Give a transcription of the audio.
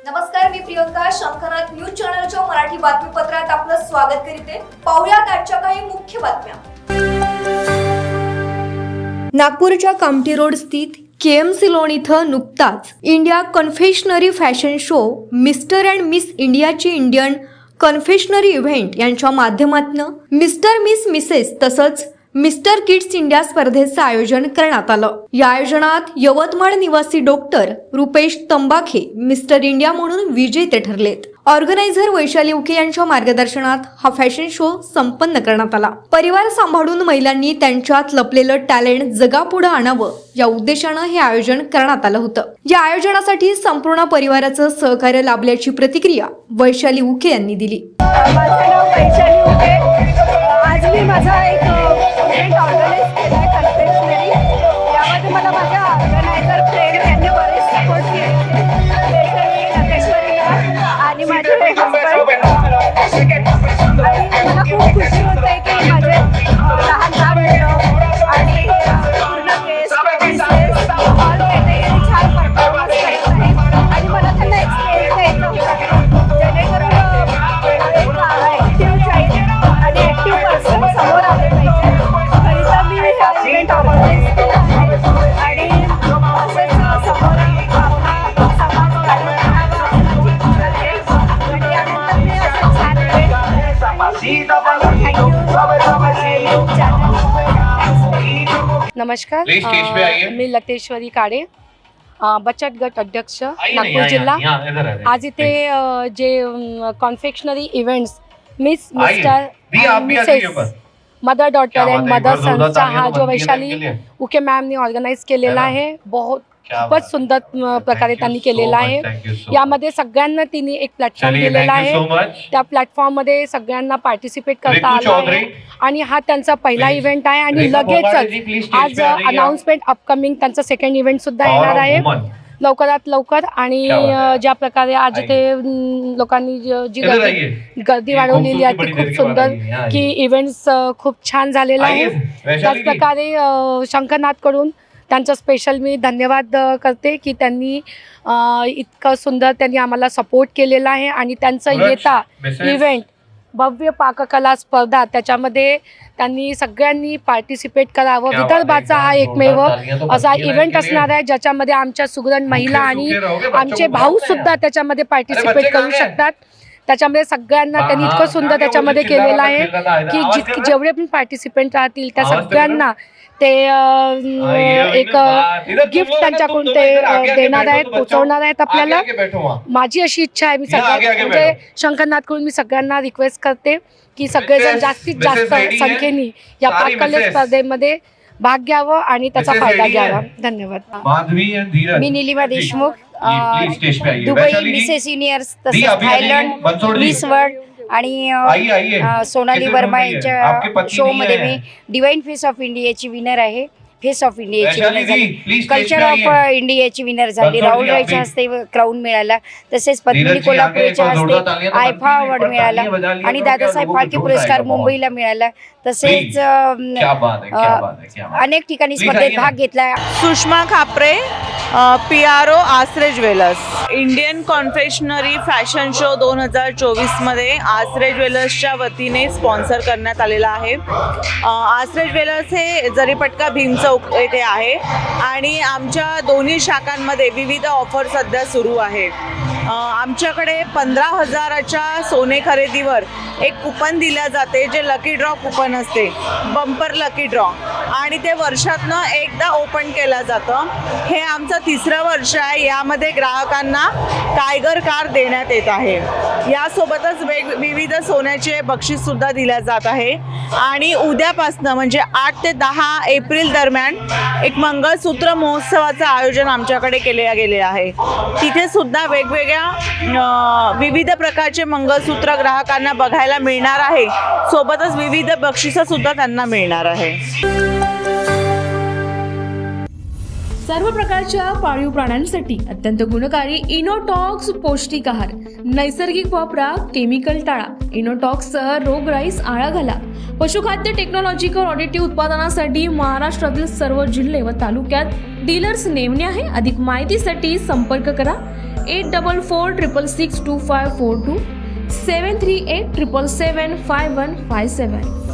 नमस्कार, मी प्रियंका. शंखनाथ न्यूज चॅनलच्या मराठी बातमीपत्रात आपलं स्वागत करते. पाहुयात आजच्या काही मुख्य बातम्या. नागपूरच्या कामठी रोड स्थित KMC लॉन इथं नुकताच India confectionery fashion show, mister and miss इंडियाची इंडियन कन्फेशनरी इव्हेंट यांच्या माध्यमातून मिस्टर मिस मिसेस तसंच मिस्टर किड्स इंडिया स्पर्धेचं आयोजन करण्यात आलं. या आयोजनात यवतमाळ निवासी डॉक्टर रुपेश तंबाखे मिस्टर इंडिया म्हणून विजेते ठरलेत. ऑर्गनायझर वैशाली उके यांच्या मार्गदर्शनात हा फॅशन शो संपन्न करण्यात आला. परिवार सांभाळून महिलांनी त्यांच्यात लपलेलं टॅलेंट जगापुढे आणावं या उद्देशानं हे आयोजन करण्यात आलं होतं. या आयोजनासाठी संपूर्ण परिवाराचं सहकार्य लाभल्याची प्रतिक्रिया वैशाली उके यांनी दिली. माझं नाव वैशाली उके. आज मी माझा एक इव्हेंट ऑर्गनाईज केला आहे कन्फेशनरी. यामध्ये मला माझ्या ऑर्गनायझर फ्रेंड यांनी बरेच सपोर्ट केले, स्पेशली नटेश्वरीला आणि माझे हजबंड. आणि मला खूप खुशी होते की माझे लहान लहान मुलं आणि पूर्ण केस ऑल कॅटेगरी छान परफॉर्मन्स करत आहेत आणि मला त्यांना एक्सपिरियन्स द्यायचा होता जेणेकरून ॲक्टिव्ह चाइल्ड आणि ॲक्टिव्ह पर्सन समोर आले पाहिजे. तरीचा मी हा इव्हेंट ऑर्गनाईज केला आहे आणि असेच समोर आपला समाज आणि यानंतर मी असं छान इव्हेंट. नमस्कार, मी लतेश्वरी काळे, बचत गट अध्यक्ष नागपूर जिल्हा. आज इथे जे confectionery events miss mister Mrs mother daughter and mother सन्सचा हा जो वैशाली उके मॅमने ऑर्गनाईज केलेला आहे, खूपच सुंदर प्रकारे त्यांनी केलेला आहे. यामध्ये सगळ्यांना तिने एक प्लॅटफॉर्म दिलेला आहे. त्या प्लॅटफॉर्ममध्ये सगळ्यांना पार्टिसिपेट करता आलं आहे आणि हा त्यांचा पहिला इव्हेंट आहे आणि लगेचच आज अनाउन्समेंट अपकमिंग त्यांचा सेकंड इव्हेंट सुद्धा येणार आहे लवकरात लवकर. आणि ज्या प्रकारे आज इथे लोकांनी जी गर्दी वाढवलेली आहे ती खूप सुंदर की इव्हेंट्स खूप छान झालेला आहे. त्याच प्रकारे शंखनाथकडून त्यांचा स्पेशल मी धन्यवाद करते की त्यांनी इतकं सुंदर त्यांनी आम्हाला सपोर्ट केलेला आहे. आणि त्यांचं येता इव्हेंट भव्य पाककला स्पर्धा त्याच्यामध्ये त्यांनी सगळ्यांनी पार्टिसिपेट करावं. विदर्भाचा हा एकमेव असा इव्हेंट असणार आहे ज्याच्यामध्ये आमच्या सुगरण महिला आणि आमचे भाऊ सुद्धा त्याच्यामध्ये पार्टिसिपेट करू शकतात. त्याच्यामध्ये सगळ्यांना त्यांनी इतकं सुंदर त्याच्यामध्ये केलेलं आहे की जेवढे पण पार्टिसिपेंट राहतील त्या सगळ्यांना ते एक गिफ्ट त्यांच्याकडून ते देणार आहेत, पोचवणार आहेत आपल्याला. माझी अशी इच्छा आहे, मी सगळ्या म्हणजे शंखनाथकडून मी सगळ्यांना रिक्वेस्ट करते की सगळेजण जास्तीत जास्त संख्येने या पाककला स्पर्धेमध्ये भाग घ्यावं आणि त्याचा फायदा घ्यावा. धन्यवाद. मी Nilima Deshmukh, Dubai Mrs universe तसेच थायलंड मिस वर्ल्ड आणि सोनाली वर्मा यांच्या शोमध्ये मी डिवाइन फेस ऑफ इंडियाची विनर आहे. फेस ऑफ इंडियाची विनर झाली, कल्चर ऑफ इंडियाची विनर झाली. राहुल रायच्या हस्ते क्राऊन मिळाला, तसेच पद्मिनी कोल्हापूरच्या हस्ते आयफा अवॉर्ड मिळाला आणि दादासाहेब फाळके पुरस्कार मुंबईला मिळाला. तसेच अनेक ठिकाणी स्पर्धेत भाग घेतला. सुषमा खापरे, PRO आसरे ज्वेलर्स. इंडियन कॉन्फेशनरी फॅशन शो 2024 मध्ये आसरे ज्वेलर्सच्या वतीने स्पॉन्सर करण्यात आलेला आहे. आसरे ज्वेलर्स हे जरीपटका भीम चौक येथे आहे आणि आमच्या दोन्ही शाखांमध्ये विविध ऑफर सध्या सुरू आहेत. आमच्याकडे 15,000च्या सोने खरेदीवर एक कुपन दिल्या जाते जे लकी ड्रॉ कुपन असते, बंपर लकी ड्रॉ, आणि ते वर्षातनं एकदा ओपन केलं जातं. हे आमचं 3रं वर्ष आहे. यामध्ये ग्राहकांना टायगर कार देण्यात येत आहे. यासोबतच विविध सोन्याचे बक्षीससुद्धा दिल्या जात आहे. आणि उद्यापासनं म्हणजे 8 ते 10 एप्रिल दरम्यान एक मंगळसूत्र महोत्सवाचं आयोजन आमच्याकडे केले गेले आहे. तिथे सुद्धा वेगवेगळ्या विविध प्रकारचे मंगळसूत्र ग्राहकांना बघायला मिळणार आहे. सोबतच विविध बक्षिसं सुद्धा त्यांना मिळणार आहे. सर्व प्रकारच्या पाळीव प्राण्यांसाठी अत्यंत गुणकारी इनोटॉक्स पौष्टिक आहार नैसर्गिक वापरा, केमिकल टाळा. इनोटॉक्ससह रोगराईस आळा घाला. पशुखाद्य टेक्नॉलॉजिकल ऑडिटिव्ह उत्पादनासाठी महाराष्ट्रातील सर्व जिल्हे व तालुक्यात डीलर्स नेमणे आहे. अधिक माहितीसाठी संपर्क करा 8446625542 738775157.